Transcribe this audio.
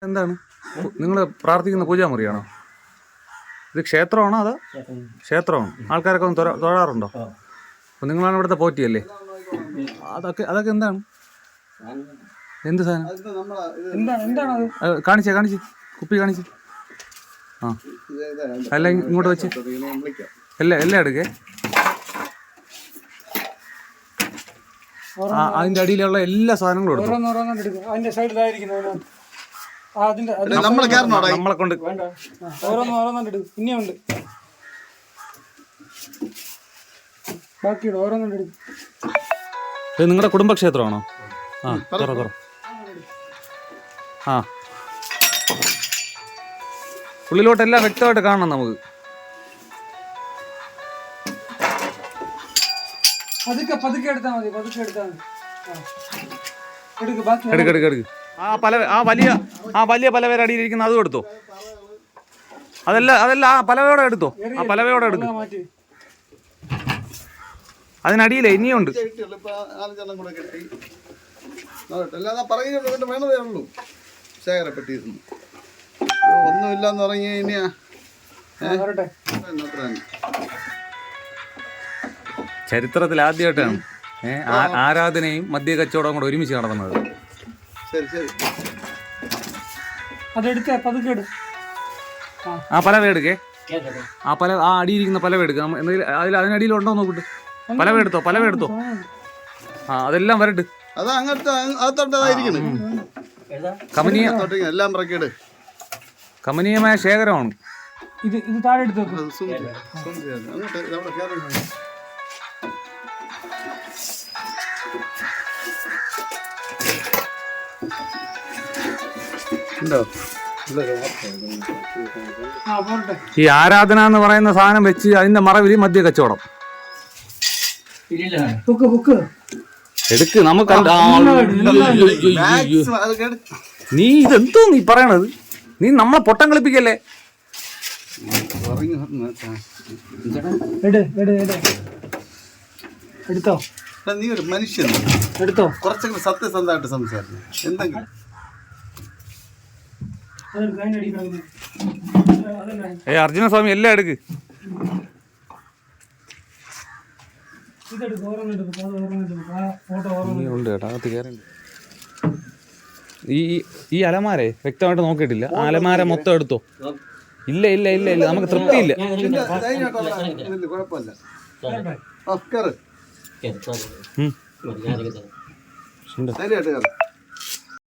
എന്താണ് നിങ്ങൾ പ്രാർത്ഥിക്കുന്ന പൂജാമുറിയാണോ? ഇത് ക്ഷേത്രമാണോ അതോ ക്ഷേത്രമാണ്? ആൾക്കാരൊക്കെ ഒന്ന് തൊഴാറുണ്ടോ? അപ്പം നിങ്ങളാണ് ഇവിടുത്തെ പോറ്റിയല്ലേ? അതൊക്കെ എന്താണ്? എന്ത് സാധനം? കാണിച്ചേ കുപ്പി കാണിച്ച്. ആ അല്ല ഇങ്ങോട്ട് വെച്ച് എല്ലാം എടുക്കേ. അതിന്റെ അടിയിലുള്ള എല്ലാ സാധനങ്ങളും എടുക്കും. നമ്മളെ കൊണ്ട് ഇനിയുണ്ട് ബാക്കിയുടെ ഓരോന്നെടുക്കും. ഇത് നിങ്ങളുടെ കുടുംബക്ഷേത്രമാണോ? തുറ ഉള്ളിലോട്ടെല്ലാം വ്യക്തമായിട്ട് കാണണം നമുക്ക്. പതുക്കെ എടുത്താൽ മതി. എടുക്ക്. ആ വലിയ പലവേടെ അടിയിലിരിക്കുന്ന അതും എടുത്തോ. അതെല്ലാം ആ പലവയോടെ എടുത്തോ. ആ പലവയോടെ എടുക്കും. അതിനടിയിലേ ഇനിയുണ്ട്. ഒന്നുമില്ലെന്ന് പറഞ്ഞു കഴിഞ്ഞാ ചരിത്രത്തിൽ ആദ്യമായിട്ടാണ് ആരാധനയും മദ്യ കച്ചവടവും കൂടെ ഒരുമിച്ച് നടന്നത്. ആ പലവ എടുക്കേ. ആ അടിയിരിക്കുന്ന പലവ എടുക്കാം. അതിനടിയിലുണ്ടോ നോക്കിട്ട് പലവ എടുത്തോ. ആ അതെല്ലാം വരട്ട്. കമനീയമായ ശേഖരമാണ് ഇത്. താഴെ എടുത്തോ. ഈ ആരാധന എന്ന് പറയുന്ന സാധനം വെച്ച് അതിന്റെ മറവിൽ മദ്യ കച്ചവടം എടുക്ക്. നമുക്ക് നീ ഇതെന്തോ നീ പറയണത്? നീ നമ്മളെ പൊട്ടം കളിപ്പിക്കല്ലേ? എടുത്തോ. നീ ഒരു മനുഷ്യൻ എടുത്തോ. കുറച്ചെങ്കിലും സത്യസന്ധമായിട്ട് സംസാരിക്കും. എന്തെങ്കിലും അർജുനസ്വാമി എല്ലാം എടുക്ക്. ഉണ്ട് കേട്ടോ, അകത്ത് കയറി. ഈ അലമാരെ വ്യക്തമായിട്ട് നോക്കിയിട്ടില്ല. അലമാര മൊത്തം എടുത്തോ. ഇല്ല നമുക്ക് തൃപ്തിയില്ല. കുഴപ്പമില്ല.